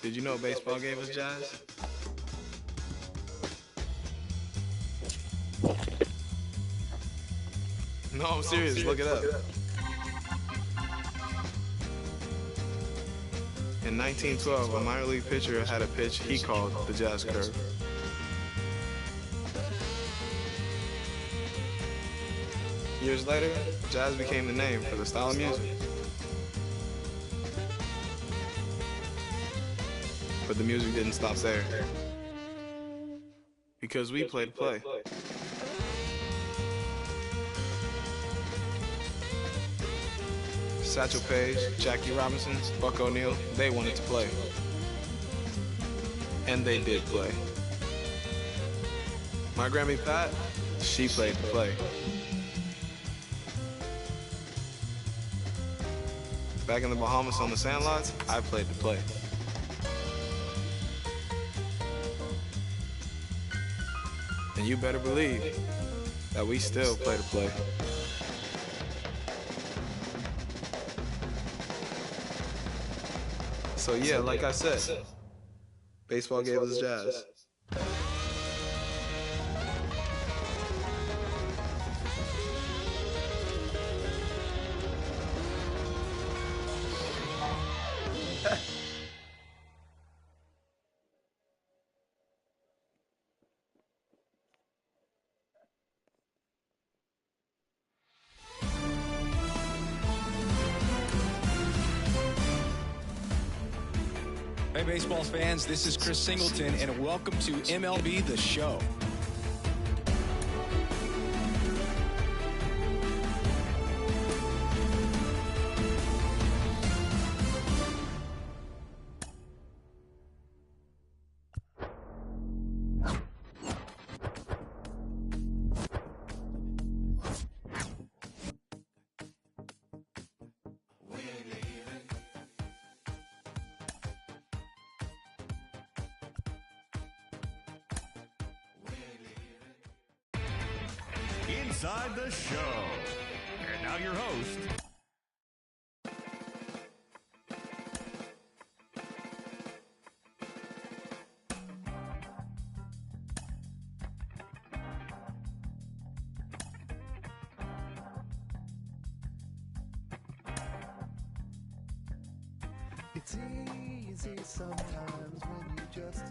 Did you know baseball gave us jazz? No, I'm serious. Look it up. In 1912, a minor league pitcher had a pitch he called the jazz curve. Years later, jazz became the name for the style of music. But the music didn't stop there. Because we play to play. Satchel Paige, Jackie Robinson, Buck O'Neil, they wanted to play. And they did play. My Grammy Pat, she played to play. Back in the Bahamas on the sandlots, I played to play. And you better believe that we still play to play. So yeah, like I said, baseball gave us jazz. Hey, baseball fans, this is Chris Singleton, and welcome to MLB The Show. Inside the Show. And now your host, it's easy sometimes when you just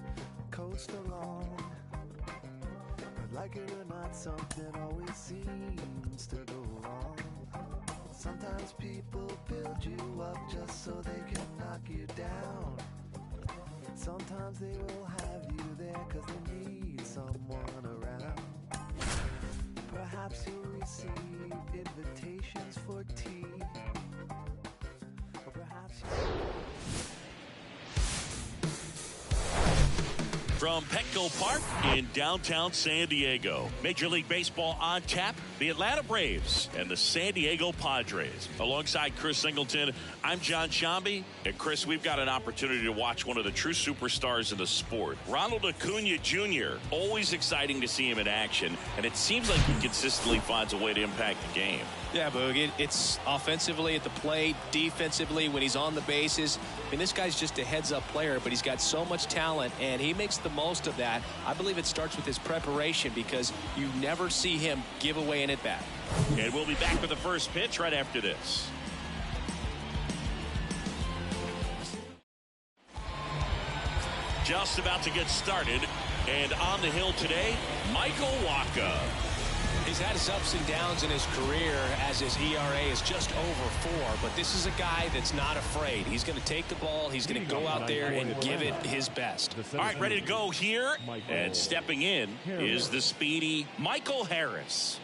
coast along. But like it or not, something always seems to go wrong. Sometimes people build you up just so they can knock you down. Sometimes they will have you there cause they need someone around. Perhaps you'll receive invitations for tea. Or perhaps From Petco Park in downtown San Diego, Major League Baseball on tap, the Atlanta Braves and the San Diego Padres. Alongside Chris Singleton, I'm John Shambi. And Chris, we've got an opportunity to watch one of the true superstars in the sport. Ronald Acuna Jr., always exciting to see him in action, and it seems like he consistently finds a way to impact the game. Yeah, Boog, it's offensively at the plate, defensively when he's on the bases. I mean, this guy's just a heads-up player, but he's got so much talent, and he makes the most of that. I believe it starts with his preparation because you never see him give away an at-bat. And we'll be back with the first pitch right after this. Just about to get started, and on the hill today, Michael Wacha. He's had his ups and downs in his career as his ERA is just over 4, but this is a guy that's not afraid. He's going to take the ball, he's going to go out there and give it his best. All right, ready to go here, and stepping in is the speedy Michael Harris.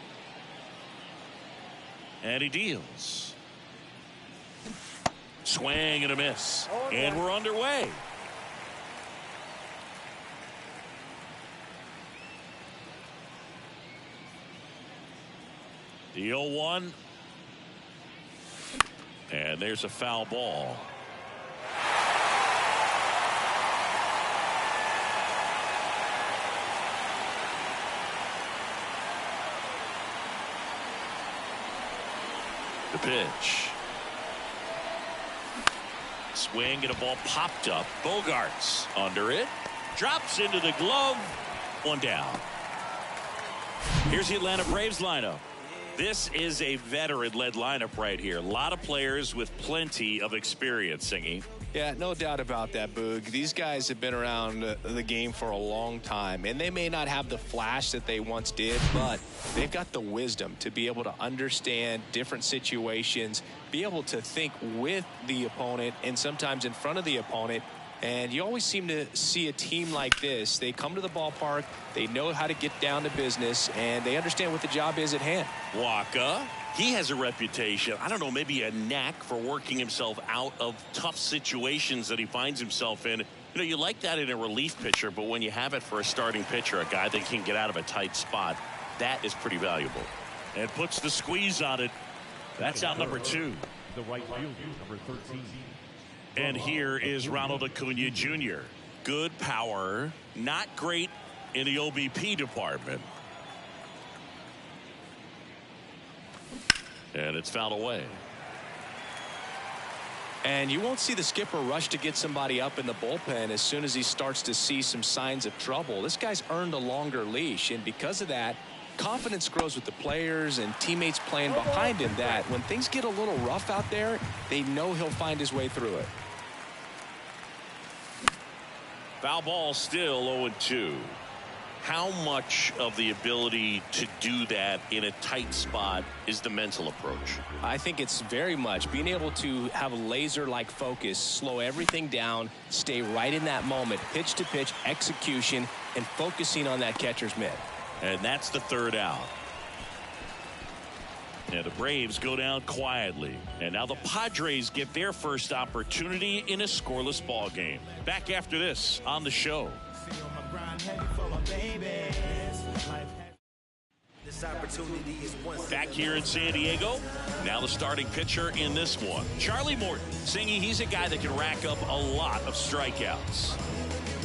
And he deals. Swing and a miss, and we're underway. The 0-1. And there's a foul ball. The pitch. swing and a ball popped up. Bogarts under it. Drops into the glove. One down. Here's the Atlanta Braves lineup. This is a veteran-led lineup right here. A lot of players with plenty of experience, Singy. Yeah, no doubt about that, Boog. These guys have been around the game for a long time, and they may not have the flash that they once did, but they've got the wisdom to be able to understand different situations, be able to think with the opponent and sometimes in front of the opponent. And you always seem to see a team like this. They come to the ballpark, they know how to get down to business, and they understand what the job is at hand. Waka, he has a reputation, I don't know, maybe a knack for working himself out of tough situations that he finds himself in. You know, you like that in a relief pitcher, but when you have it for a starting pitcher, a guy that can get out of a tight spot, that is pretty valuable. And puts the squeeze on it. That's out number 2. The right fielder, number 13. And here is Ronald Acuna Jr. Good power, not great in the OBP department. And it's fouled away. And you won't see the skipper rush to get somebody up in the bullpen as soon as he starts to see some signs of trouble. This guy's earned a longer leash, and because of that, confidence grows with the players and teammates playing behind him, that when things get a little rough out there, they know he'll find his way through it. Foul ball, still 0-2. How much of the ability to do that in a tight spot is the mental approach? I think it's very much being able to have a laser-like focus, slow everything down, stay right in that moment, pitch to pitch, execution, and focusing on that catcher's mitt. And that's the third out. And the Braves go down quietly. And now the Padres get their first opportunity in a scoreless ball game. Back after this on the show. Back here in San Diego. Now the starting pitcher in this one, Charlie Morton. Singy, he's a guy that can rack up a lot of strikeouts.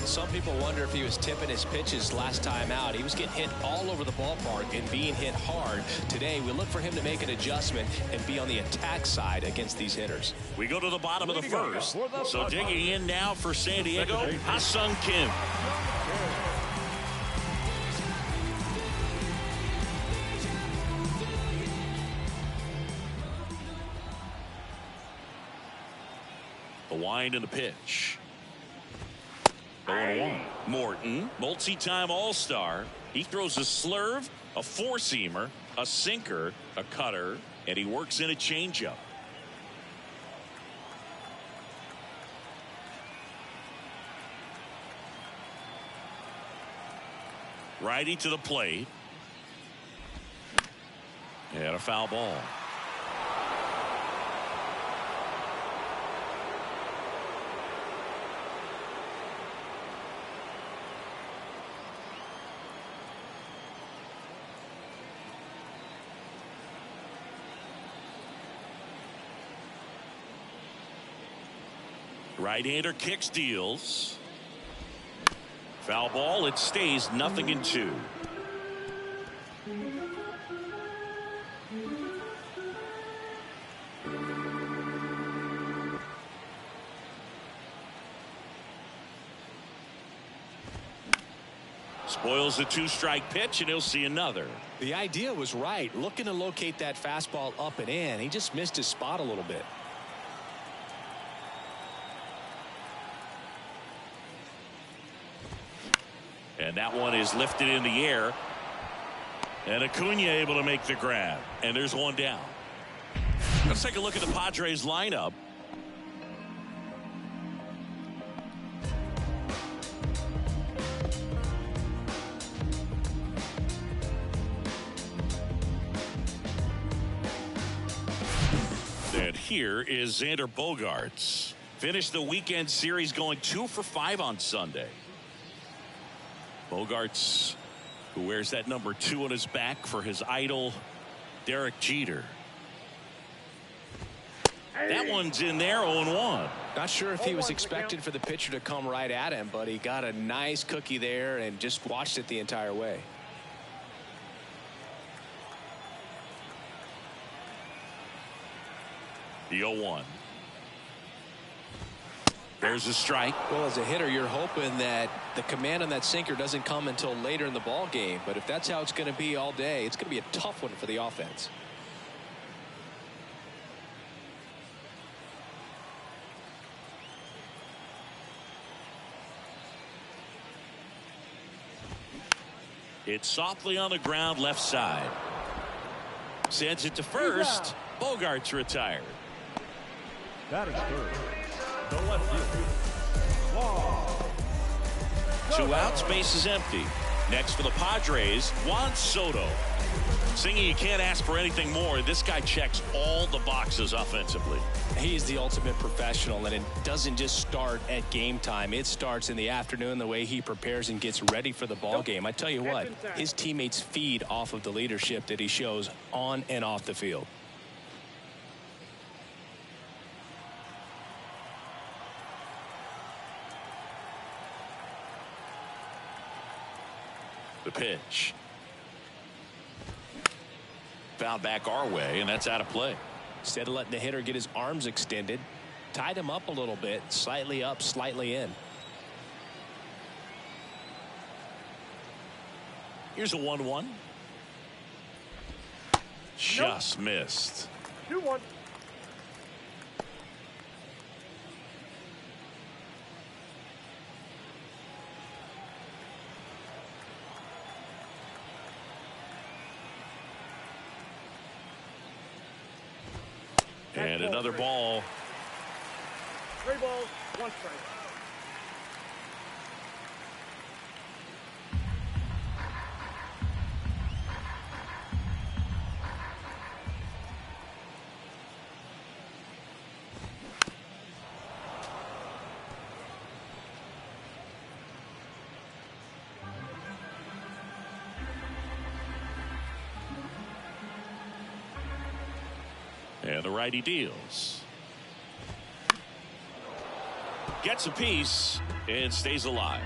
Some people wonder if he was tipping his pitches last time out. He was getting hit all over the ballpark and being hit hard. Today, we look for him to make an adjustment and be on the attack side against these hitters. We go to the bottom of the first. So digging in now for San Diego, Ha-Sung Kim. The wind and the pitch. 0-1. Morton, multi-time All-Star. He throws a slurve, a four-seamer, a sinker, a cutter, and he works in a changeup. Righty to the plate. And a foul ball. Right-hander kicks, deals. Foul ball. It stays 0-2. Spoils the two-strike pitch, and he'll see another. The idea was right, looking to locate that fastball up and in. He just missed his spot a little bit. And that one is lifted in the air. And Acuna able to make the grab. And there's one down. Let's take a look at the Padres lineup. And here is Xander Bogaerts. Finished the weekend series going 2 for 5 on Sunday. Bogaerts, who wears that number 2 on his back for his idol, Derek Jeter. That one's in there, 0-1. Not sure if he was expecting for the pitcher to come right at him, but he got a nice cookie there and just watched it the entire way. The 0-1. There's a strike. Well, as a hitter, you're hoping that the command on that sinker doesn't come until later in the ball game. But if that's how it's going to be all day, it's going to be a tough one for the offense. It's softly on the ground, left side. Sends it to first. Bogart's retired. That is third. The left fielder. Two outs, base is empty. Next for the Padres, Juan Soto. Singing, you can't ask for anything more. This guy checks all the boxes offensively. He's the ultimate professional, and it doesn't just start at game time. It starts in the afternoon, the way he prepares and gets ready for the ball game. I tell you what, his teammates feed off of the leadership that he shows on and off the field. The pitch. Foul back our way, and that's out of play. Instead of letting the hitter get his arms extended, tied him up a little bit, slightly up, slightly in. Here's a 1-1. Just missed. 2-1. And another ball. 3 balls, 1 strike. And the righty deals. Gets a piece and stays alive.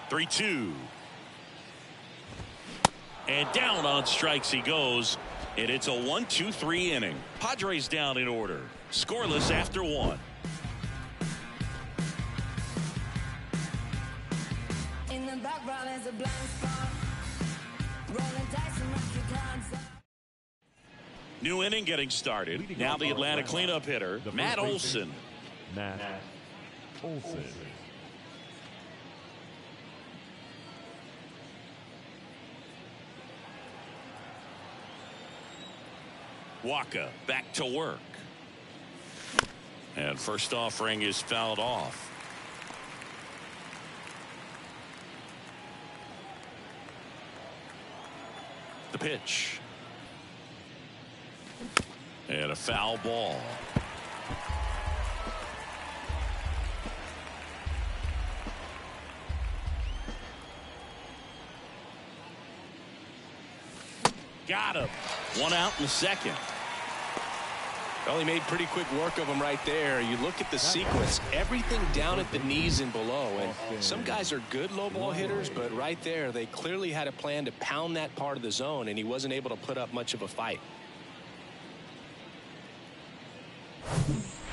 Three-two. And down on strikes he goes. And it's a 1-2-3 inning. Padres down in order. Scoreless after 1. New inning getting started. Now the Atlanta cleanup hitter, Matt Olson. Matt Olson. Waka back to work. And first offering is fouled off. The pitch. And a foul ball. Got him. 1 out in the second. Well, he made pretty quick work of him right there. You look at the sequence, everything down at the knees and below. And some guys are good low ball hitters, but right there, they clearly had a plan to pound that part of the zone, and he wasn't able to put up much of a fight.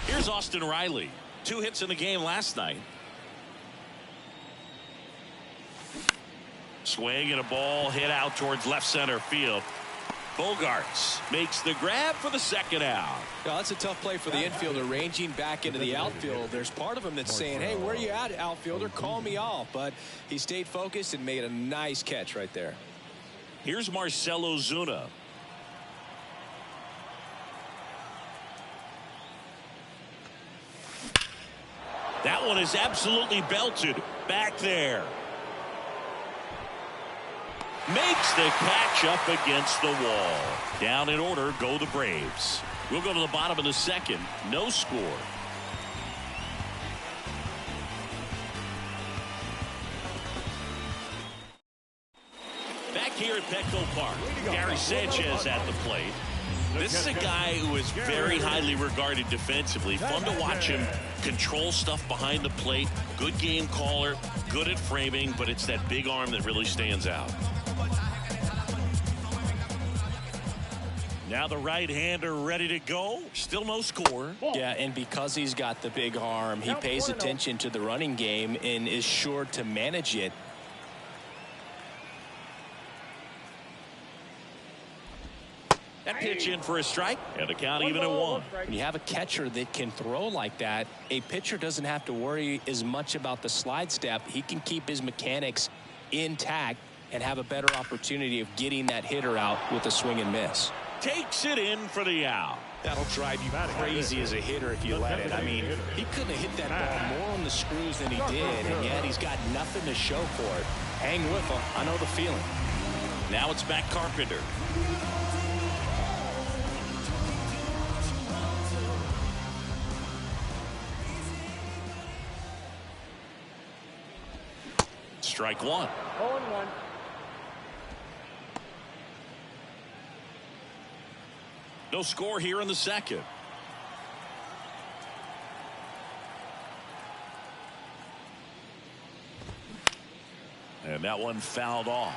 Here's Austin Riley. 2 hits in the game last night. Swing and a ball hit out towards left center field. Bogarts makes the grab for the second out. Now, that's a tough play for the infielder, ranging back into the outfield. There's part of him that's saying, hey, where are you at, outfielder? Call me off. But he stayed focused and made a nice catch right there. Here's Marcell Ozuna. That one is absolutely belted back there. Makes the catch up against the wall. Down in order go the Braves. We'll go to the bottom of the second. No score. Back here at Petco Park, Gary Sanchez at the plate. This is a guy who is very highly regarded defensively. Fun to watch him control stuff behind the plate. Good game caller, good at framing, but it's that big arm that really stands out. Now the right-hander ready to go. Still no score. Yeah, and because he's got the big arm, he pays attention to the running game and is sure to manage it. That pitch in for a strike, and the count even at 1. When you have a catcher that can throw like that, a pitcher doesn't have to worry as much about the slide step. He can keep his mechanics intact and have a better opportunity of getting that hitter out with a swing and miss. Takes it in for the out. That'll drive you crazy as a hitter if you let it. I mean, he couldn't have hit that ball more on the screws than he did, and yet he's got nothing to show for it. Hang with him. I know the feeling. Now it's Matt Carpenter. Strike 1. 0-1. No score here in the second. And that one fouled off.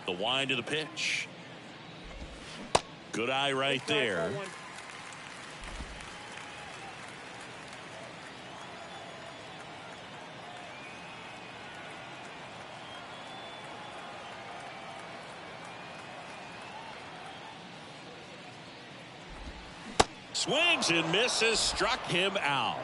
The wind of the pitch. Good eye right there. Swings and misses, struck him out.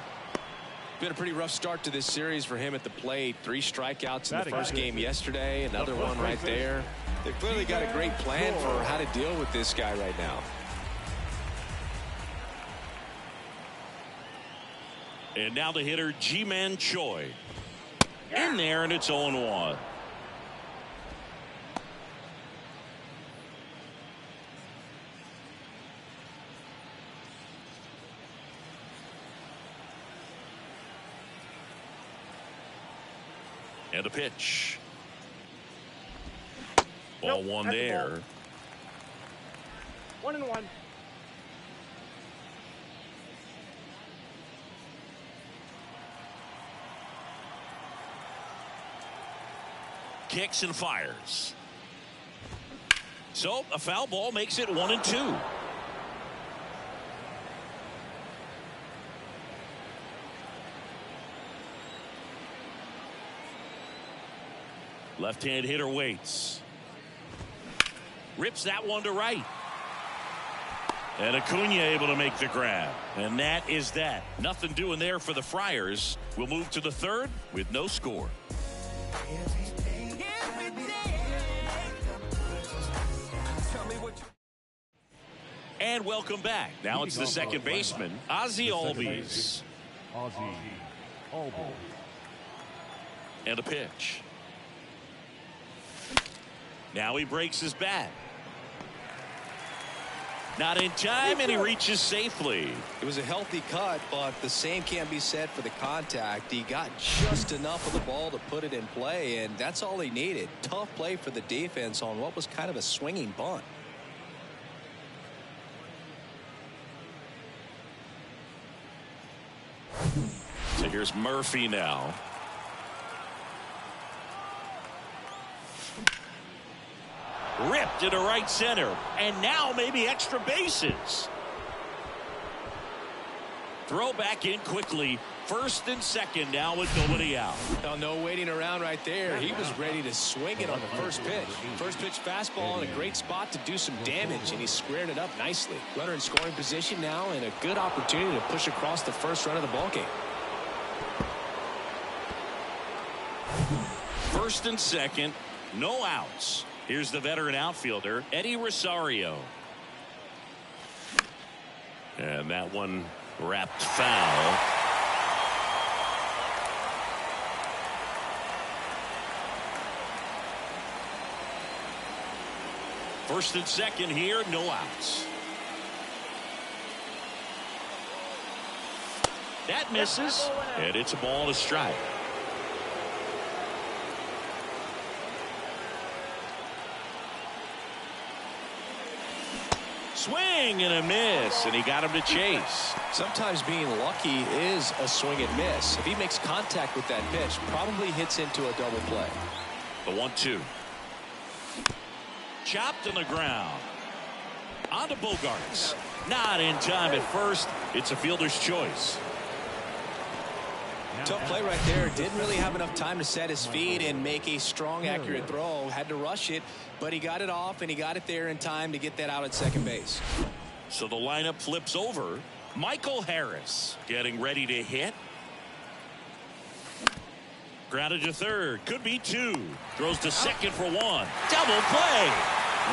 Been a pretty rough start to this series for him at the plate. 3 strikeouts in the first game yesterday. Another one right there. They've clearly got a great plan for how to deal with this guy right now. And now the hitter, Ji-Man Choi. In there, and it's 0-1. And a pitch. Ball one there. 1-1. Kicks and fires. So a foul ball makes it 1-2. Left-hand hitter waits. Rips that one to right. And Acuna able to make the grab. And that is that. Nothing doing there for the Friars. We'll move to the third with no score. And welcome back. Now it's the second baseman, Ozzie Albies. And a pitch. Now he breaks his bat. Not in time, and he reaches safely. It was a healthy cut, but the same can't be said for the contact. He got just enough of the ball to put it in play, and that's all he needed. Tough play for the defense on what was kind of a swinging bunt. So here's Murphy now. Ripped into right center, and now maybe extra bases. Throw back in quickly. First and second now with nobody out. Oh, no waiting around right there. He was ready to swing it on the first pitch. First pitch fastball in a great spot to do some damage, and he squared it up nicely. Runner in scoring position now, and a good opportunity to push across the first run of the ballgame. First and second, no outs. Here's the veteran outfielder, Eddie Rosario. And that one wrapped foul. First and second here, no outs. That misses, and it's a ball to strike. Swing and a miss, and he got him to chase. Sometimes being lucky is a swing and miss. If he makes contact with that pitch, probably hits into a double play. The 1-2. Chopped on the ground. On to Bogarts. Not in time at first. It's a fielder's choice. Tough play right there. Didn't really have enough time to set his feet and make a strong, accurate throw. Had to rush it, but he got it off, and he got it there in time to get that out at second base. So the lineup flips over. Michael Harris getting ready to hit. Grounded to third. Could be two. Throws to second for one. Double play.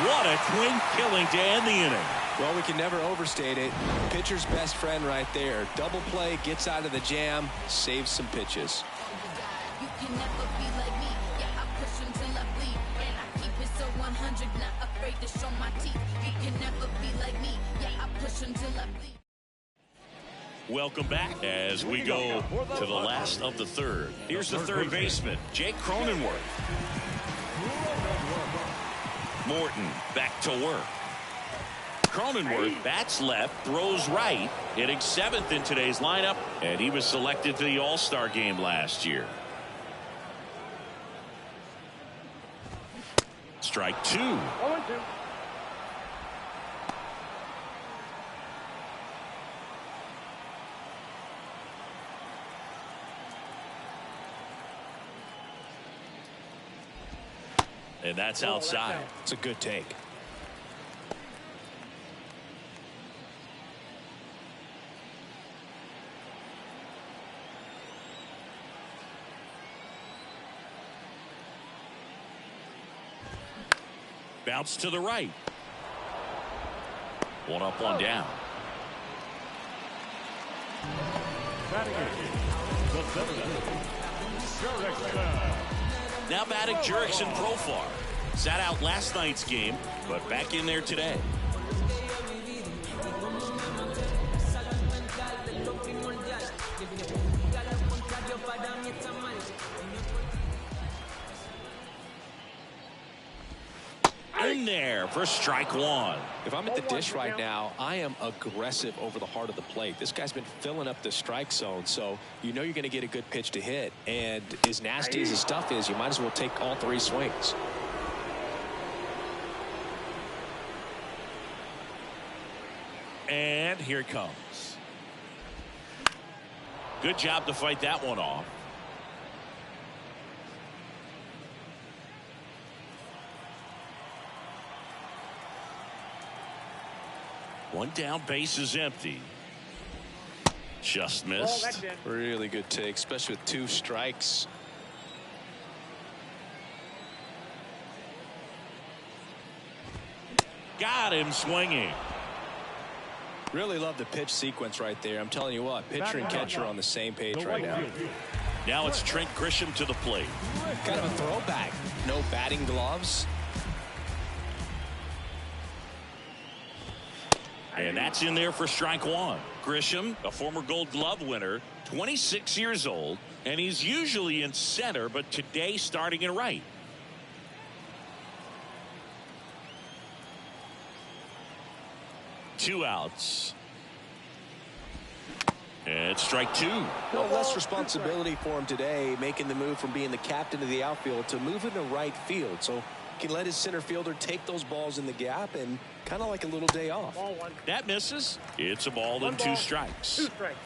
What a twin killing to end the inning. Well, we can never overstate it. Pitcher's best friend right there. Double play, gets out of the jam, saves some pitches. You can never be like me. Yeah, I push until I bleed. And I keep it so 100, not afraid to show my teeth. You can never be like me. Yeah, I push until I bleed. Welcome back as we go to the last of the third. Here's the third baseman, Jake Cronenworth. Morton back to work. Cronenworth bats left, throws right, hitting 7th in today's lineup, and he was selected to the All-Star game last year. Strike 2. 0-2. And that's outside. It's a good take. Bounce to the right. One up, one down. Now batting Jurickson Profar. Sat out last night's game, but back in there today. In there for strike one. If I'm at the dish right now, I am aggressive over the heart of the plate. This guy's been filling up the strike zone, so you know you're going to get a good pitch to hit. And as nasty as the stuff is, you might as well take all 3 swings. And here it comes. Good job to fight that one off. One down, base is empty. Just missed. Really good take, especially with 2 strikes. Got him swinging. Really love the pitch sequence right there. I'm telling you what, pitcher and catcher are on the same page right now. Now it's Trent Grisham to the plate. Kind of a throwback. No batting gloves. And that's in there for strike one. Grisham, a former Gold Glove winner, 26 years old, and he's usually in center, but today starting in right. Two outs. And strike 2. Well, less responsibility for him today, making the move from being the captain of the outfield to moving to right field. So he can let his center fielder take those balls in the gap and kind of like a little day off. That misses. It's a ball and 2 strikes. 2 strikes.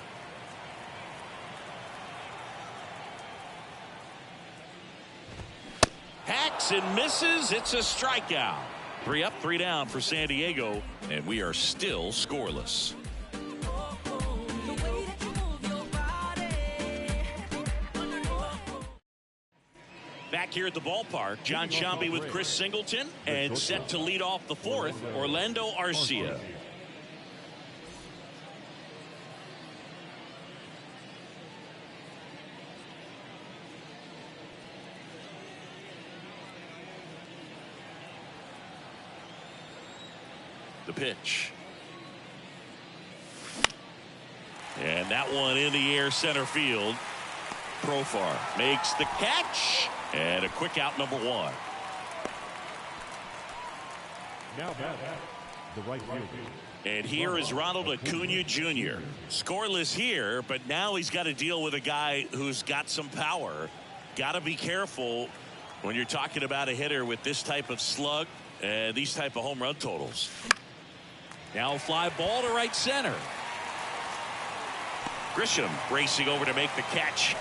Hacks and misses. It's a strikeout. 3 up, 3 down for San Diego, and we are still scoreless. Back here at the ballpark, John Sciambi with Chris Singleton, and set to lead off the 4th, Orlando Arcia. The pitch. And that one in the air center field. Profar makes the catch. And a quick out, number 1. Now back, the right fielder. And here is Ronald Acuna Jr. Scoreless here, but now he's got to deal with a guy who's got some power. Got to be careful when you're talking about a hitter with this type of slug and these type of home run totals. Now a fly ball to right center. Grisham racing over to make the catch.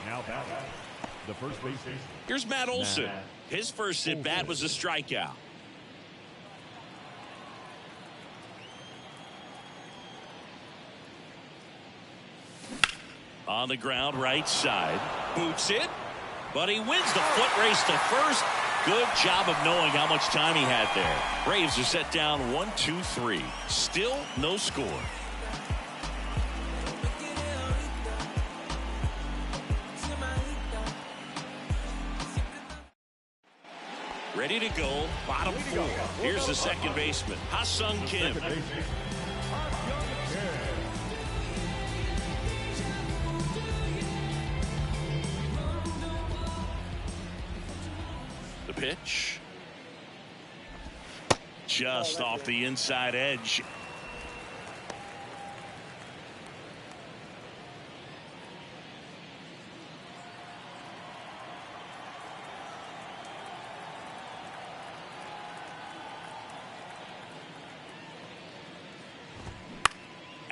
Now back, the first baseman. Here's Matt Olson. His first at bat was a strikeout. On the ground, right side. Boots it. But he wins the foot race to first. Good job of knowing how much time he had there. Braves are set down 1-2-3. Still no score. Ready to go. Bottom four. Here's the second baseman, Ha-Sung Kim. The pitch. Just off the inside edge.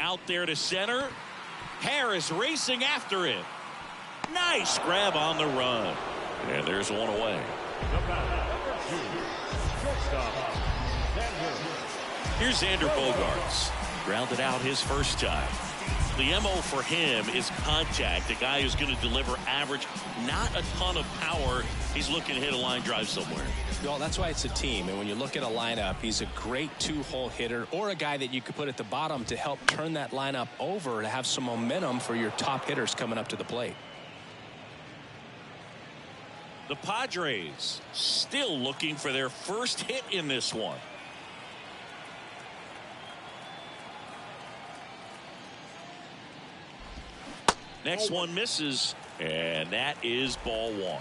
Out there to center. Harris racing after it. Nice grab on the run. And there's one away. Here's Xander Bogaerts. Grounded out his first time. The MO for him is contact. A guy who's going to deliver average, not a ton of power. He's looking to hit a line drive somewhere. Well, that's why it's a team. And when you look at a lineup, he's a great two-hole hitter or a guy that you could put at the bottom to help turn that lineup over to have some momentum for your top hitters coming up to the plate. The Padres still looking for their first hit in this one. Next one misses, and that is ball one.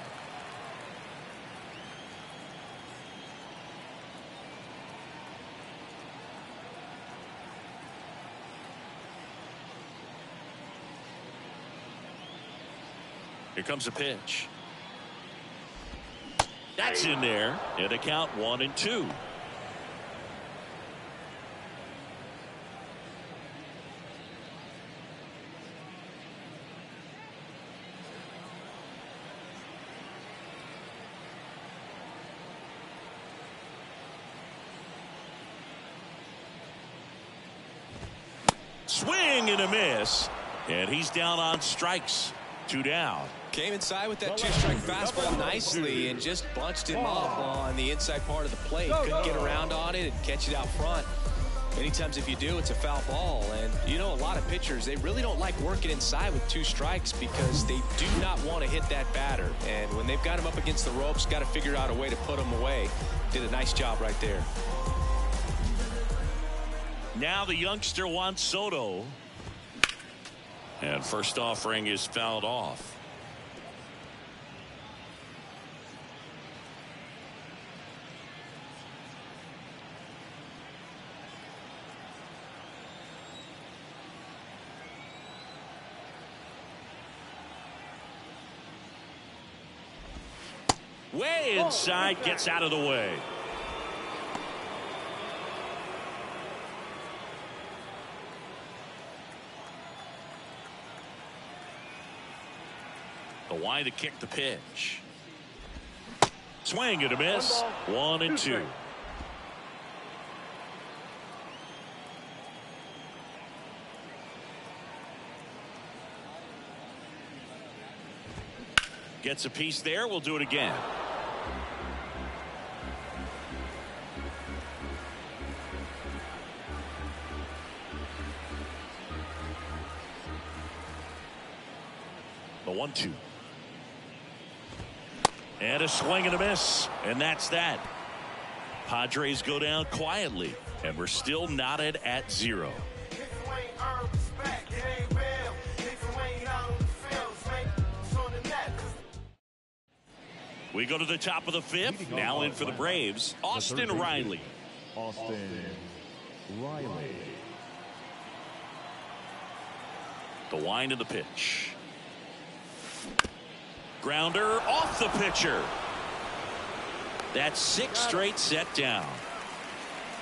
Here comes a pitch. That's in there, and a count 1-2. Swing and a miss, and he's down on strikes. 2 down. Came inside with that two-strike fastball nicely and just bunched him up on the inside part of the plate. Couldn't get around on it and catch it out front. Many times if you do, it's a foul ball. And you know, a lot of pitchers, they really don't like working inside with 2 strikes because they do not want to hit that batter. And when they've got him up against the ropes, got to figure out a way to put him away. Did a nice job right there. Now the youngster Juan Soto. And first offering is fouled off. Way inside, gets out of the way. The wide to kick the pitch. Swing and a miss. 1-2. Gets a piece there. We'll do it again. The 1-2. And a swing and a miss. And that's that. Padres go down quietly. And we're still knotted at 0. We go to the top of the fifth. Now in for the Braves, Austin Riley. Austin Riley. The wind of the pitch. Grounder off the pitcher. That's 6 straight set down.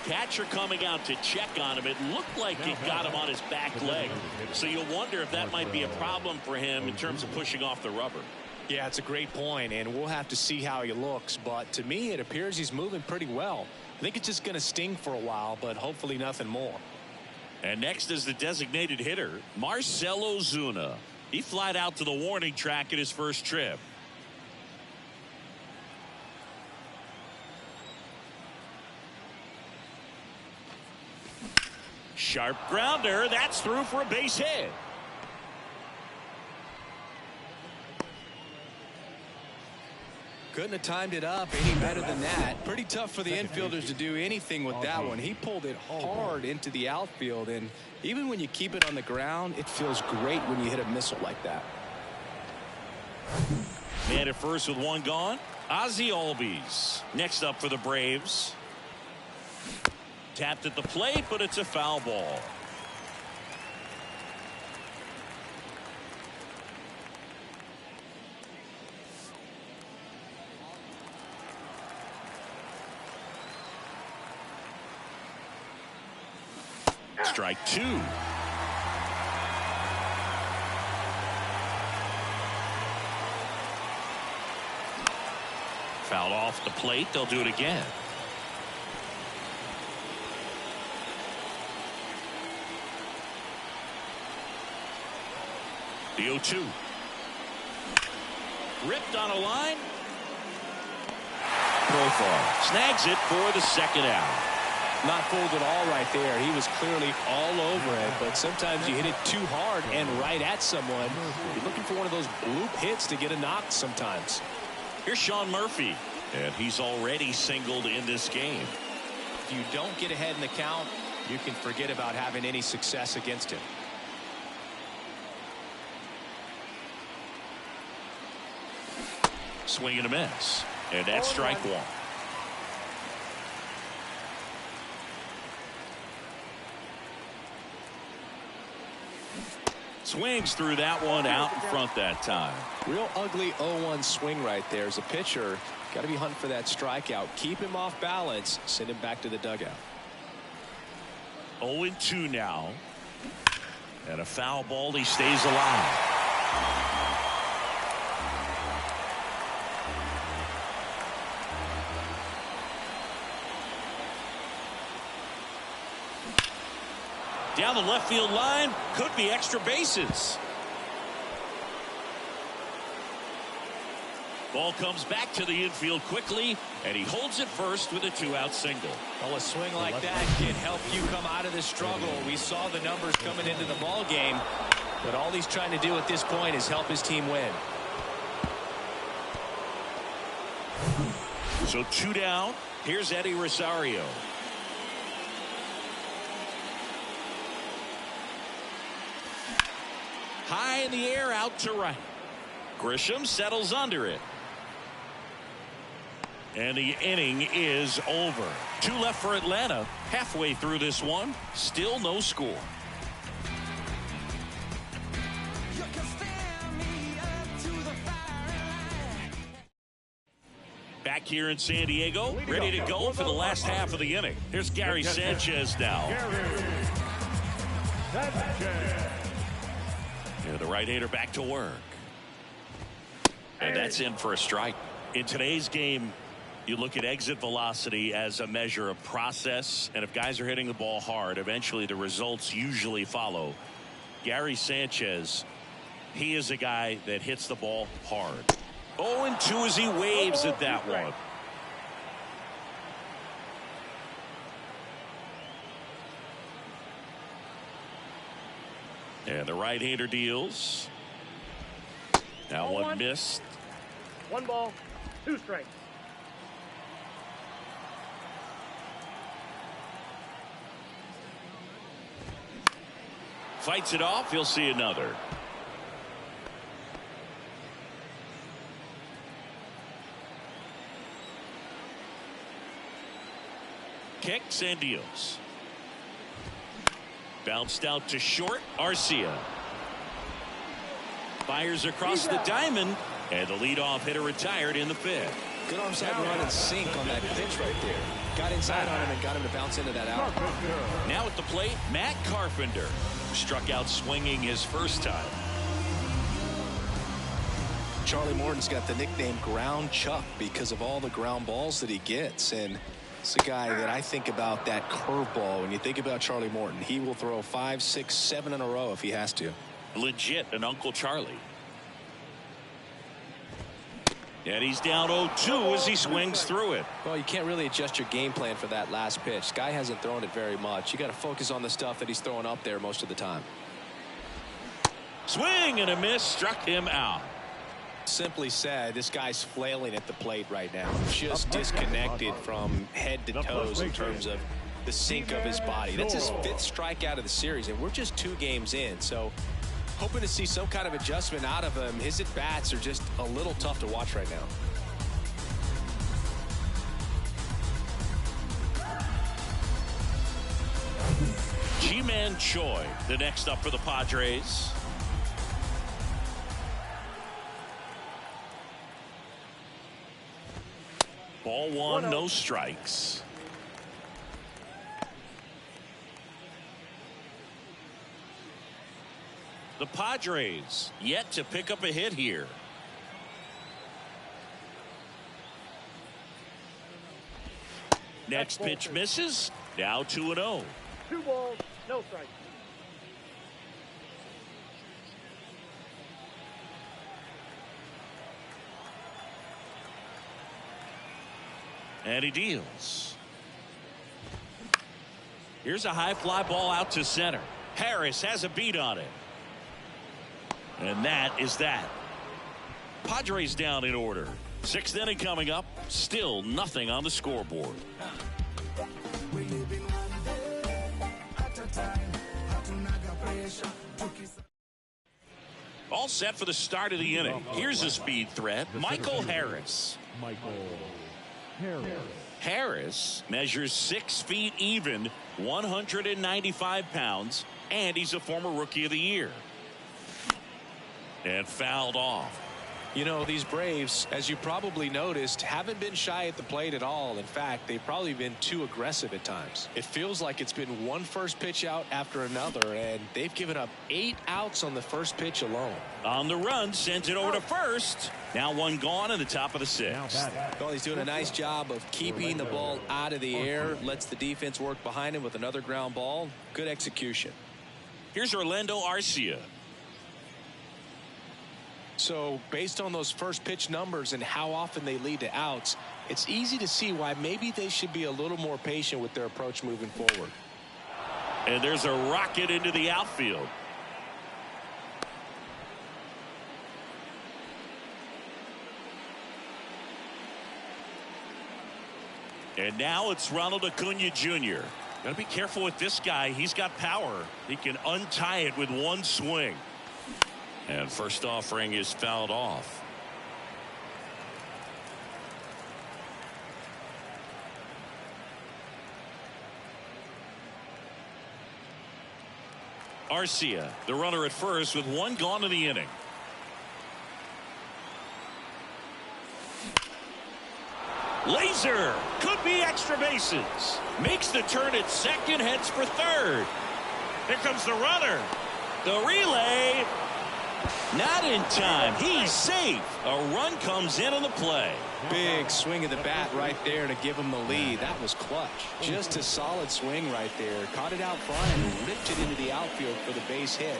Catcher coming out to check on him. It looked like it got him on his back leg. So you'll wonder if that might be a problem for him in terms of pushing off the rubber. Yeah, it's a great point, and we'll have to see how he looks. But to me, it appears he's moving pretty well. I think it's just going to sting for a while, but hopefully nothing more. And next is the designated hitter, Marcell Ozuna. He flied out to the warning track at his first trip. Sharp grounder. That's through for a base hit. Couldn't have timed it up any better than that. Pretty tough for the infielders to do anything with that one. He pulled it hard into the outfield, and even when you keep it on the ground, it feels great when you hit a missile like that. And at first with one gone, Ozzie Albies. Next up for the Braves. Tapped at the plate, but it's a foul ball. Strike 2. Fouled off the plate. They'll do it again. The 0-2. Ripped on a line. Profar snags it for the second out. Not fooled at all right there. He was clearly all over it, but sometimes you hit it too hard and right at someone. You're looking for one of those bloop hits to get a knock sometimes. Here's Sean Murphy, and he's already singled in this game. If you don't get ahead in the count, you can forget about having any success against him. Swing and a miss, and that's strike 1. Swings through that one out in front that time. Real ugly 0-1 swing right there. As a pitcher, got to be hunting for that strikeout. Keep him off balance. Send him back to the dugout. 0-2 now. And a foul ball. He stays alive. Down the left field line, could be extra bases. Ball comes back to the infield quickly, and he holds it first with a 2-out single. Well, a swing like that can help you come out of the struggle. We saw the numbers coming into the ball game, but all he's trying to do at this point is help his team win. So 2 down. Here's Eddie Rosario. High in the air, out to right. Grisham settles under it. And the inning is over. 2 left for Atlanta. Halfway through this one, still no score. Back here in San Diego, ready to go for the last half of the inning. Here's Gary Sanchez now. Yeah, the right-hander back to work. And that's in for a strike. In today's game, you look at exit velocity as a measure of process, and if guys are hitting the ball hard, eventually the results usually follow. Gary Sanchez, he is a guy that hits the ball hard. 0-2 as he waves at that one. And the right-hander deals. Now one missed. 1 ball, 2 strikes. Fights it off. He'll see another. kicks and deals. Bounced out to short. Arcia fires across the diamond, and the leadoff hitter retired in the fifth. Good onside run and sink on that pitch right there. Got inside on him and got him to bounce into that out. Now at the plate, Matt Carpenter struck out swinging his first time. Charlie Morton's got the nickname Ground Chuck because of all the ground balls that he gets, and it's a guy that I think about that curveball. When you think about Charlie Morton, he will throw 5, 6, 7 in a row if he has to. Legit an Uncle Charlie. And he's down 0-2 as he swings through it. Well, you can't really adjust your game plan for that last pitch. Guy hasn't thrown it very much. You got to focus on the stuff that he's throwing up there most of the time. Swing and a miss, struck him out. Simply said, this guy's flailing at the plate right now. Just disconnected from head to toes in terms of the sink of his body. That's his 5th strikeout of the series, and we're just 2 games in. So hoping to see some kind of adjustment out of him. His at-bats are just a little tough to watch right now. Ji-Man Choi, the next up for the Padres. Ball 1, no strikes. The Padres yet to pick up a hit here. Next pitch misses. Now 2-0. 2 balls, no strikes. And he deals. Here's a high fly ball out to center. Harris has a beat on it. And that is that. Padres down in order. 6th inning coming up. Still nothing on the scoreboard. All set for the start of the inning. Here's a speed threat. Michael Harris. Harris measures 6 feet even, 195 pounds, and he's a former Rookie of the Year. And fouled off. You know, these Braves, as you probably noticed, haven't been shy at the plate at all. In fact, they've probably been too aggressive at times. It feels like it's been one first pitch out after another, and they've given up 8 outs on the first pitch alone. On the run, sends it over to first. Now 1 gone in the top of the 6th. Well, he's doing a nice job of keeping the ball out of the air. Lets the defense work behind him with another ground ball. Good execution. Here's Orlando Arcia. So based on those first pitch numbers and how often they lead to outs, it's easy to see why maybe they should be a little more patient with their approach moving forward. And there's a rocket into the outfield. And now it's Ronald Acuna Jr. Got to be careful with this guy. He's got power. He can untie it with 1 swing. And first offering is fouled off. Arcia, the runner at first with 1 gone in the inning. Laser could be extra bases. Makes the turn at second, heads for third. Here comes the runner. The relay. Not in time. He's safe. A run comes in on the play. Big swing of the bat right there to give him the lead. That was clutch. Just a solid swing right there. Caught it out front and ripped it into the outfield for the base hit.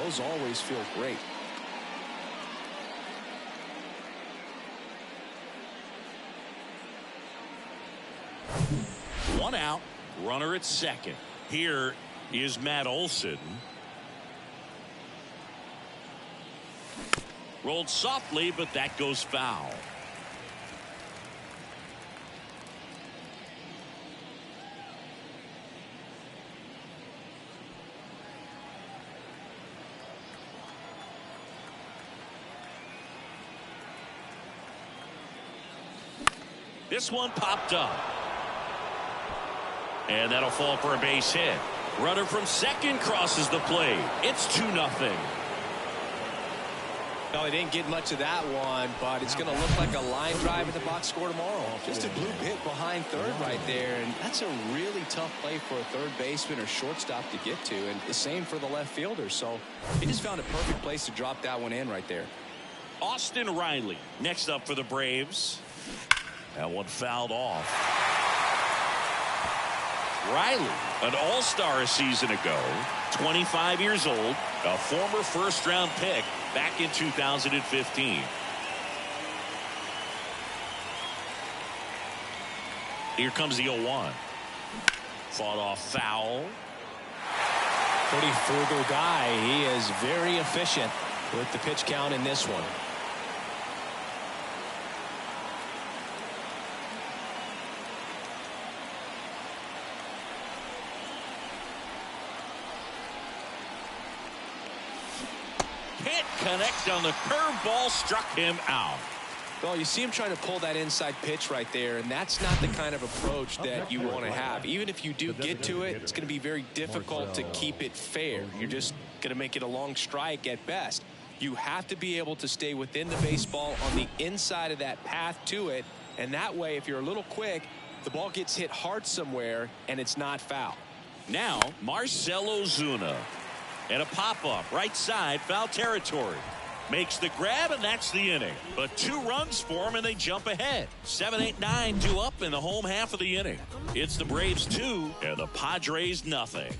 Those always feel great. One out. Runner at second. Here is Matt Olson. Rolled softly, but that goes foul. This one popped up. And that'll fall for a base hit. Runner from second crosses the plate. It's 2-0. Well, he didn't get much of that one, but it's going to look like a line drive in the box score tomorrow. Just a blue hit behind third right there, and that's a really tough play for a third baseman or shortstop to get to, and the same for the left fielder. So he just found a perfect place to drop that one in right there. Austin Riley next up for the Braves. That one fouled off. Riley, an all-star a season ago, 25 years old, a former first-round pick back in 2015. Here comes the 0-1. Fought off foul. Pretty frugal guy. He is very efficient with the pitch count in this one. Connect on the curveball, struck him out. Well, you see him trying to pull that inside pitch right there, and that's not the kind of approach that you want to have. Even if you do get to it, it's going to be very difficult to keep it fair. You're just going to make it a long strike at best. You have to be able to stay within the baseball on the inside of that path to it, and that way, if you're a little quick, the ball gets hit hard somewhere, and it's not foul. Now, Marcell Ozuna. And a pop-up, right side, foul territory. Makes the grab, and that's the inning. But 2 runs for him, and they jump ahead. 7, 8, 9, 2 up in the home half of the inning. It's the Braves 2, and the Padres nothing.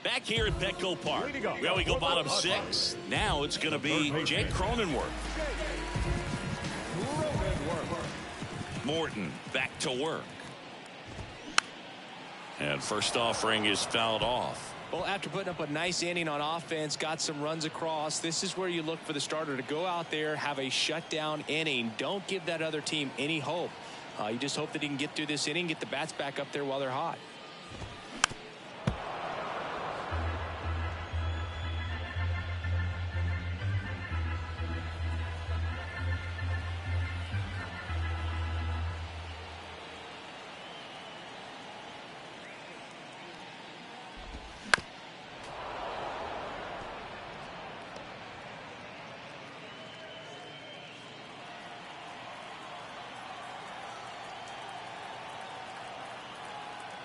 Back here at Petco Park. Well, we go bottom 6. Now it's going to be Jake Cronenworth. Morton back to work. And first offering is fouled off. Well, after putting up a nice inning on offense, got some runs across, this is where you look for the starter to go out there, have a shutdown inning. Don't give that other team any hope. You just hope that he can get through this inning, get the bats back up there while they're hot.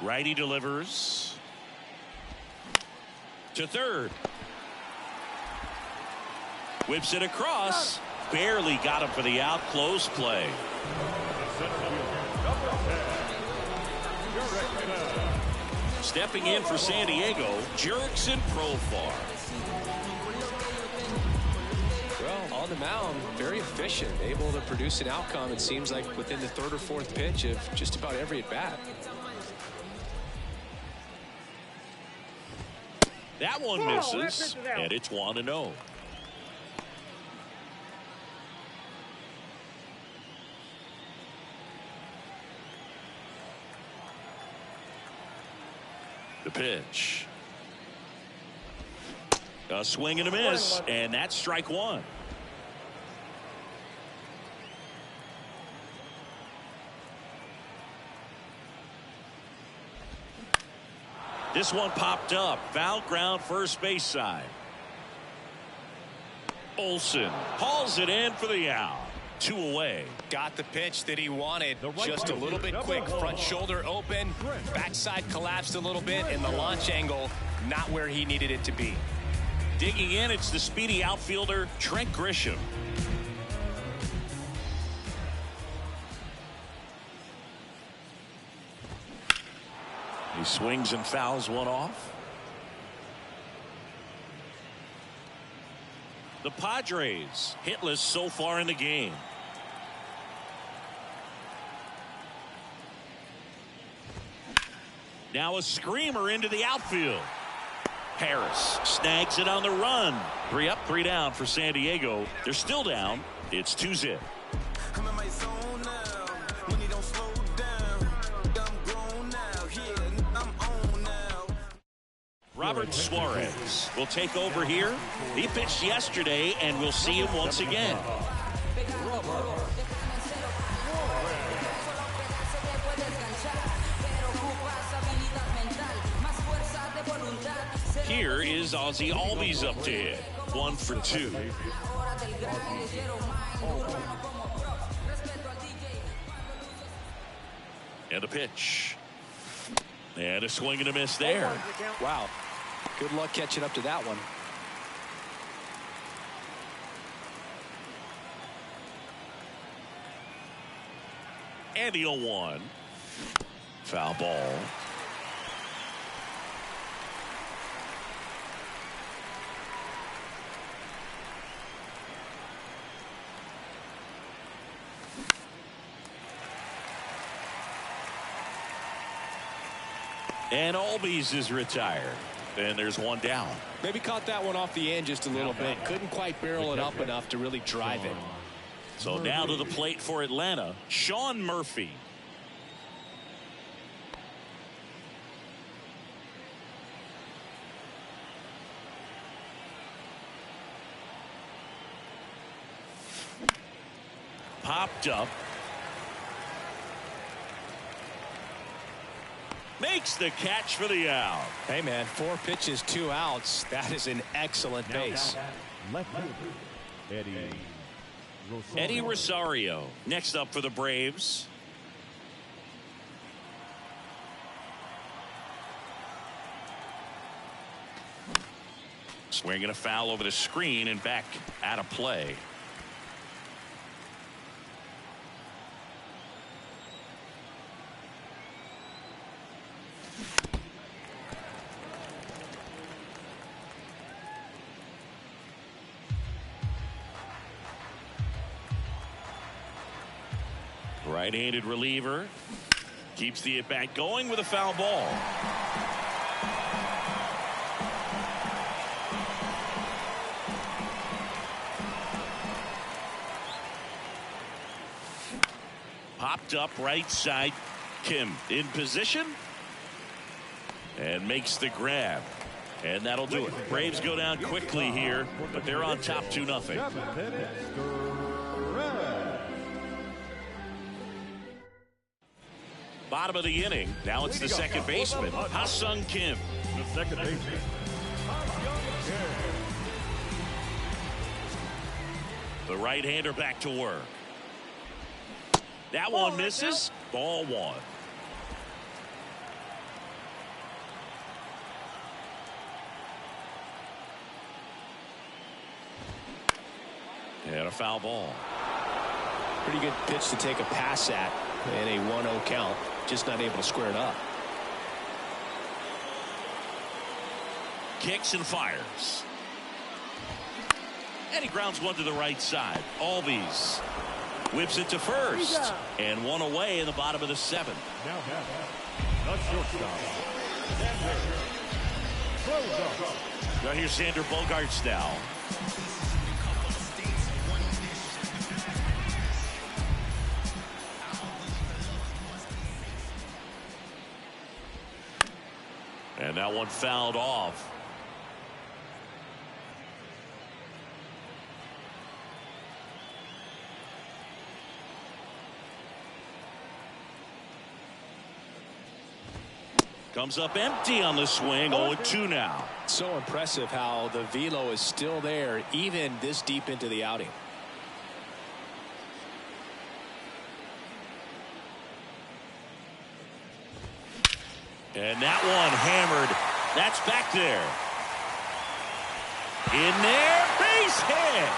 Righty delivers to third. Whips it across. Barely got him for the out. Close play. Stepping in for San Diego, Jurickson Profar. Well, on the mound, very efficient, able to produce an outcome, it seems like, within the third or fourth pitch of just about every at-bat. That one misses, and it's 1-0. The pitch. A swing and a miss, and that's strike 1. This one popped up. Foul ground, first base side. Olsen hauls it in for the out. 2 away. Got the pitch that he wanted. Just a little bit quick. Front shoulder open. Backside collapsed a little bit, and the launch angle not where he needed it to be. Digging in, it's the speedy outfielder, Trent Grisham. He swings and fouls one off. The Padres hitless so far in the game. Now a screamer into the outfield. Harris snags it on the run. 3 up, 3 down for San Diego. They're still down. It's 2-0. Robert Suarez will take over here. He pitched yesterday, and we'll see him once again. Here is Ozzie Albies up to hit. 1 for 2. And a pitch. And a swing and a miss there. Wow. Good luck catching up to that one. And the 0-1. Foul ball. And Albies is retired. And there's one down. Maybe caught that one off the end just a little bit. Couldn't quite barrel it up enough to really drive it. So now to the plate for Atlanta, Sean Murphy. Popped up. Makes the catch for the out. Hey, man, 4 pitches, 2 outs. That is an excellent base. Eddie Rosario next up for the Braves. Swinging a foul over the screen and back out of play. Right-handed reliever keeps the at-bat going with a foul ball. Popped up right side. Kim in position and makes the grab. And that'll do it. Braves go down quickly here, but they're on top 2-0. Bottom of the inning. Now it's the second baseman, Ha-Sung Kim. The second baseman. The right-hander back to work. That one misses. Ball 1. And a foul ball. Pretty good pitch to take a pass at in a 1-0 count. Just not able to square it up. Kicks and fires. And he grounds one to the right side. Albies whips it to first. And one away in the bottom of the 7th. Now the shortstop. Now here's Xander Bogaerts now. And that one fouled off. Comes up empty on the swing. 0-2 now. So impressive how the velo is still there even this deep into the outing. And that one hammered. That's back there. In there, base hit.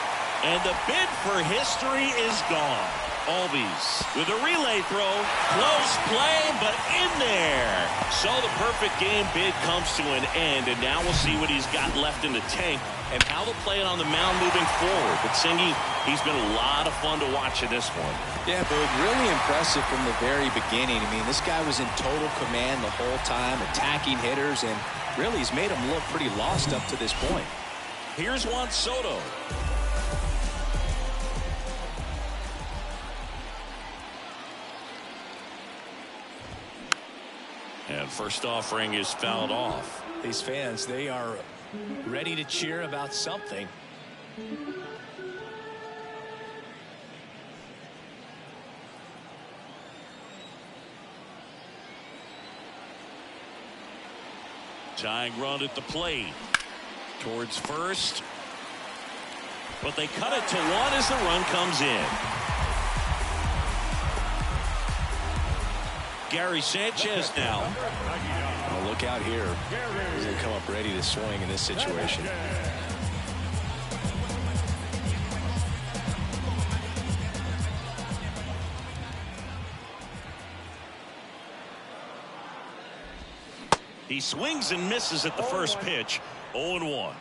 And the bid for history is gone. Albies with a relay throw. Close play, but in there. So the perfect game bid comes to an end, and now we'll see what he's got left in the tank and how they'll play it on the mound moving forward. But Singy, he's been a lot of fun to watch in this one. Yeah, but really impressive from the very beginning. I mean, this guy was in total command the whole time, attacking hitters, and really he's made them look pretty lost up to this point. Here's Juan Soto. And And first offering is fouled off. These fans, they are ready to cheer about something. Tying run at the plate. Towards first. But they cut it to one as the run comes in. Gary Sanchez now. Well, look out here. He's going to come up ready to swing in this situation. He swings and misses at the first pitch. 0-1.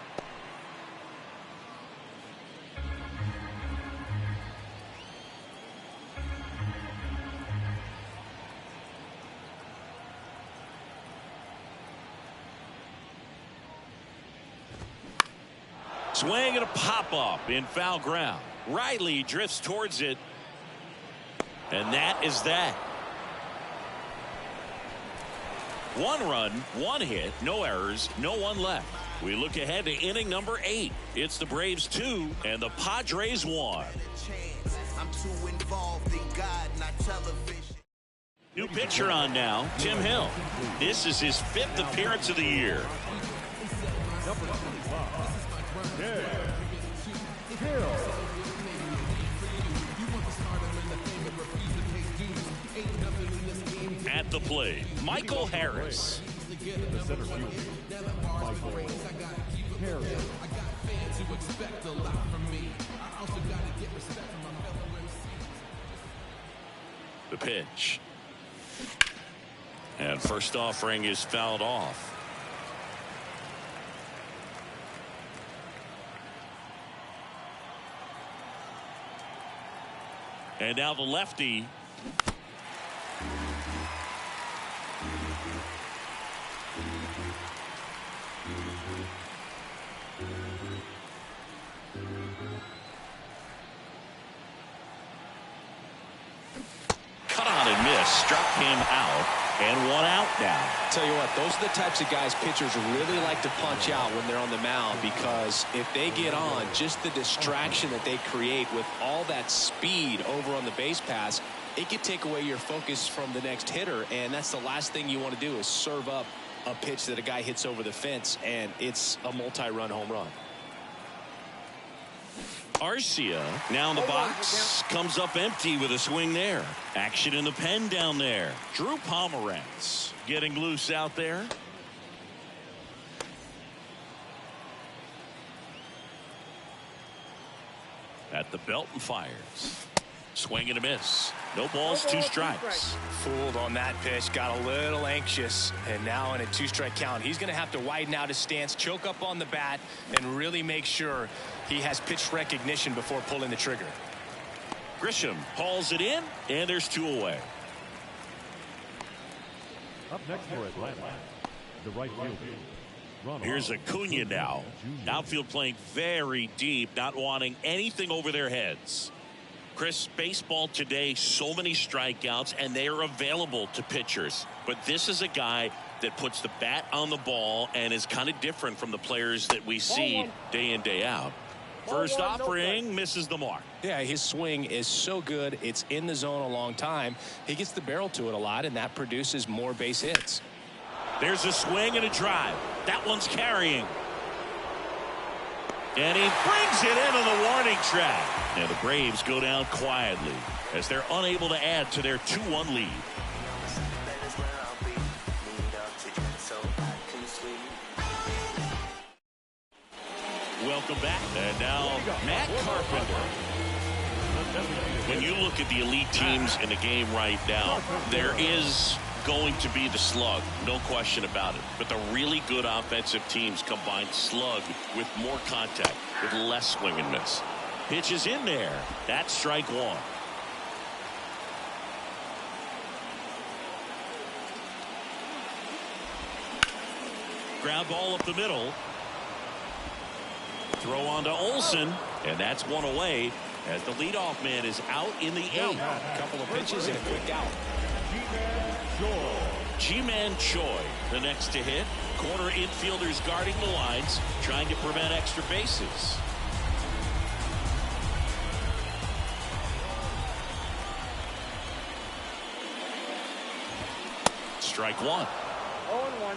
Swing and a pop-up in foul ground. Riley drifts towards it. And that is that. 1 run, 1 hit, no errors, no one left. We look ahead to inning number 8. It's the Braves 2 and the Padres 1. New pitcher on now, Tim Hill. This is his 5th appearance of the year. At the plate, Michael Harris. The center fielder, Michael Harris. The pitch. And first offering is fouled off. And now the lefty. Cut on and miss. Struck him out. And 1 out now. Tell you what, those are the types of guys pitchers really like to punch out when they're on the mound, because if they get on, just the distraction that they create with all that speed over on the base pass, it could take away your focus from the next hitter, and that's the last thing you want to do is serve up a pitch that a guy hits over the fence, and it's a multi-run home run. Arcia now in the box, comes up empty with a swing there. Action in the pen down there. Drew Pomeranz getting loose out there. At the belt and fires. Swing and a miss. No balls, 2 strikes. Fooled on that pitch, got a little anxious, and now in a 2-strike count, he's going to have to widen out his stance, choke up on the bat, and really make sure he has pitch recognition before pulling the trigger. Grisham hauls it in, and there's 2 away. Up next for Atlanta, the right fielder. Here's Acuna now. Outfield playing very deep, not wanting anything over their heads. Chris, baseball today, so many strikeouts, and they are available to pitchers. But this is a guy that puts the bat on the ball and is kind of different from the players that we see day in, day out. First offering misses the mark. Yeah, his swing is so good. It's in the zone a long time. He gets the barrel to it a lot, and that produces more base hits. There's a swing and a drive. That one's carrying. And he brings it in on the warning track. And the Braves go down quietly as they're unable to add to their 2-1 lead. Welcome back. And now Matt Carpenter. When you look at the elite teams in the game right now, there is going to be the slug, no question about it. But the really good offensive teams combine slug with more contact, with less swing and miss. Pitch is in there. That's strike 1. Ground ball up the middle. Throw on to Olsen, and that's 1 away as the leadoff man is out in the 8th. A couple of pitches and a quick out. G-Man Choi, the next to hit. Corner infielders guarding the lines, trying to prevent extra bases. Strike one. 0-1.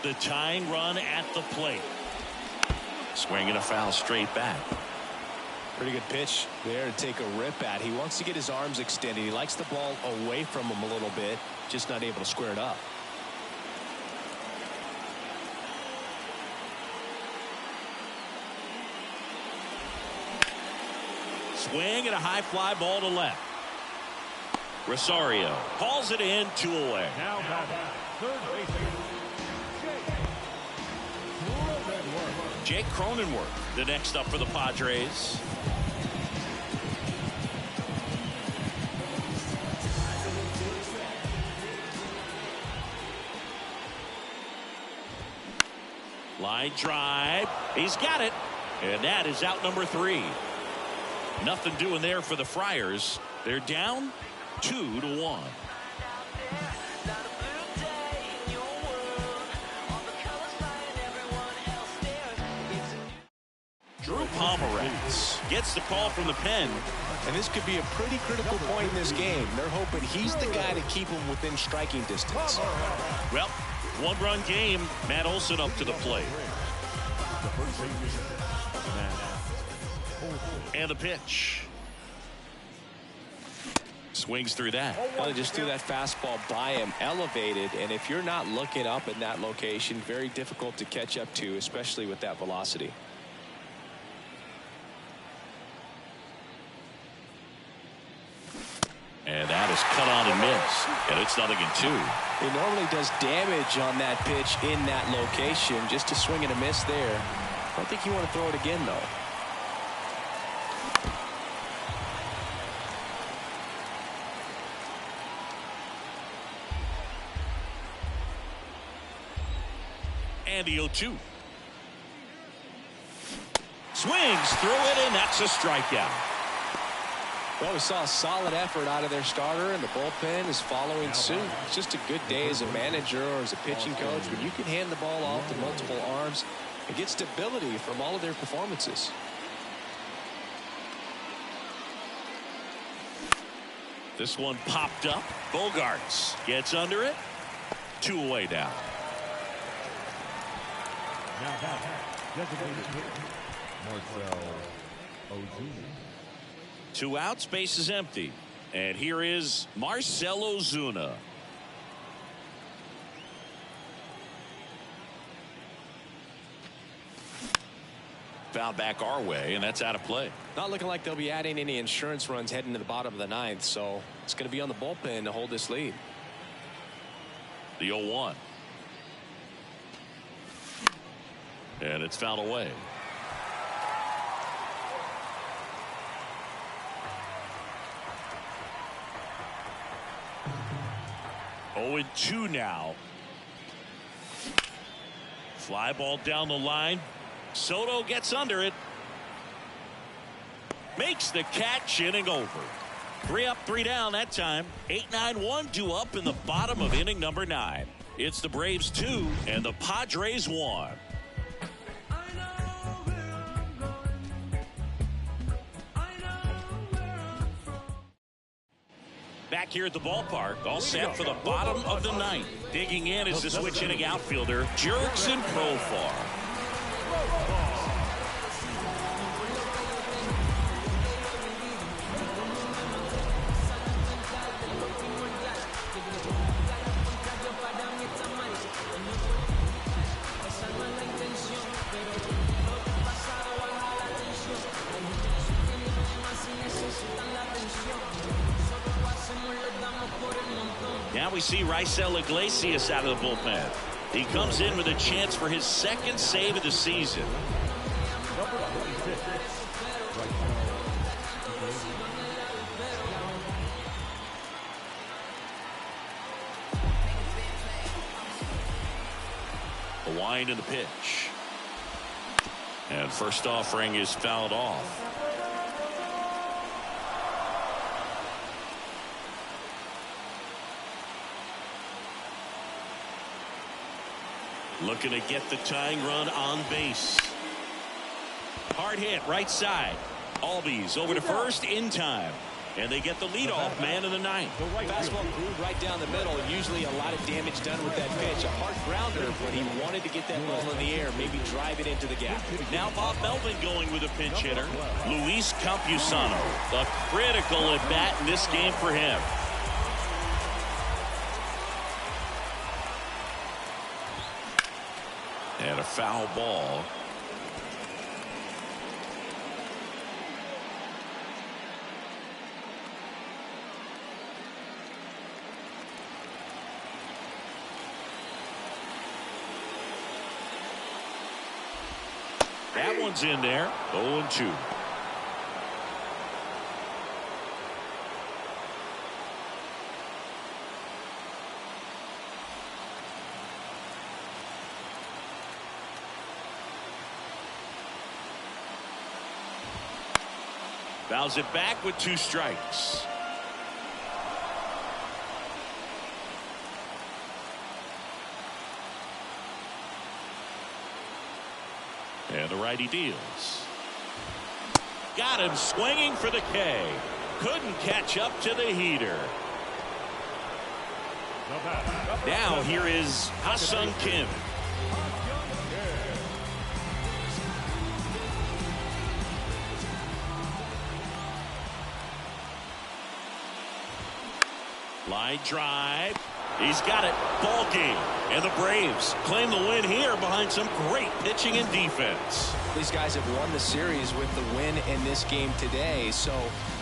The tying run at the plate. Swinging a foul straight back. Pretty good pitch there to take a rip at. He wants to get his arms extended. He likes the ball away from him a little bit, just not able to square it up. Swing and a high fly ball to left. Rosario hauls it in, 2 away. Now batting, third baseman, Jake Cronenworth, the next up for the Padres. Line drive. He's got it. And that is out number 3. Nothing doing there for the Friars. They're down 2-1. Drew Pomeranz gets the call from the pen. And this could be a pretty critical point in this game. They're hoping he's the guy to keep them within striking distance. Well, 1-run game. Matt Olson up to the plate. And the pitch. Swings through that. Well, they just threw that fastball by him, elevated, and if you're not looking up in that location, very difficult to catch up to, especially with that velocity. And that is cut on and miss. And it's 0-2. He normally does damage on that pitch in that location. Just a swing and a miss there. I don't think you want to throw it again, though. And the 0-2. Swings through it, and that's a strikeout. Well, we saw a solid effort out of their starter, and the bullpen is following suit. It's just a good day as a manager or as a pitching coach when you can hand the ball off to multiple arms and get stability from all of their performances. This one popped up. Bogarts gets under it. 2 away now. now batting, designated hitter, Marcell Ozuna. 2 outs, base is empty. And here is Marcell Ozuna. Foul back our way, and that's out of play. Not looking like they'll be adding any insurance runs heading to the bottom of the 9th, so it's going to be on the bullpen to hold this lead. The 0-1. And it's fouled away. Oh, 0-2 now. Fly ball down the line. Soto gets under it. Makes the catch, inning over. 3 up, 3 down that time. 8-9-1 due up in the bottom of inning number 9. It's the Braves 2 and the Padres 1. Back here at the ballpark, all set for the bottom of the 9th. Digging in is the switch hitting outfielder, Jurickson Profar. Now we see Raisel Iglesias out of the bullpen. He comes in with a chance for his 2nd save of the season. A wind in the pitch. And first offering is fouled off. Looking to get the tying run on base. Hard hit right side. Albies over to first in time. And they get the leadoff man in the ninth. Fastball grooved right down the middle. Usually a lot of damage done with that pitch. A hard grounder, but he wanted to get that ball in the air, maybe drive it into the gap. Now Bob Melvin going with a pinch hitter. Luis Campusano. A critical at bat in this game for him. And a foul ball. That one's in there. 0-2. Fouls it back with 2 strikes. And the righty deals. Got him swinging for the K. Couldn't catch up to the heater. Now here is Ha-Seong Kim. Line drive. He's got it. Ball game. And the Braves claim the win here behind some great pitching and defense. These guys have won the series with the win in this game today, so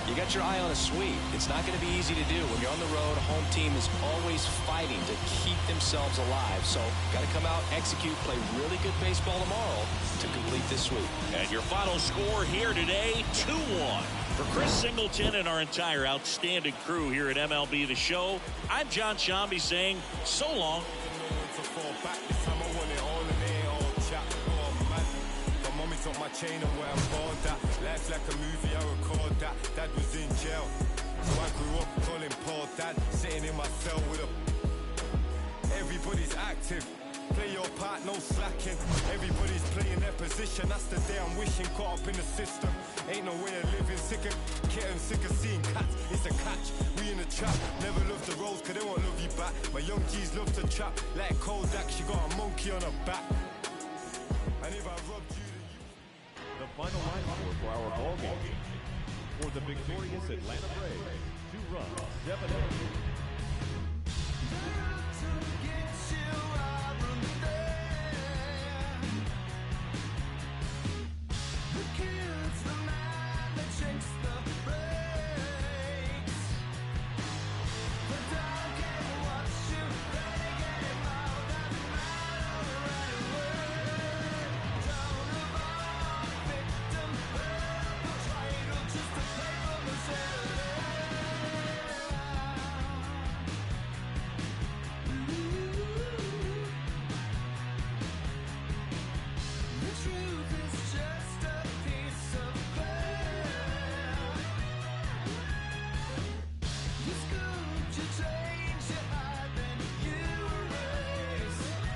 you got your eye on a sweep. It's not going to be easy to do. When you're on the road, a home team is always fighting to keep themselves alive. So got to come out, execute, play really good baseball tomorrow to complete this sweep. And your final score here today, 2-1. For Chris Singleton and our entire outstanding crew here at MLB The Show, I'm John Shambi saying so long. My chain and where I'm born that life's like a movie, I record that. Dad was in jail, so I grew up calling Paul Dad, sitting in my cell with a. Everybody's active, play your part, no slacking. Everybody's playing their position, that's the day I'm wishing. Caught up in the system, ain't no way of living. Sick of kittens, sick of seeing cats. It's a catch, we in the trap. Never love the roads, cause they won't love you back. My young G's love to trap, like Kodak, she got a monkey on her back. And if I robbed you, the final line score for our ball game. For the victorious Atlanta Braves, 2 runs, 7 hits.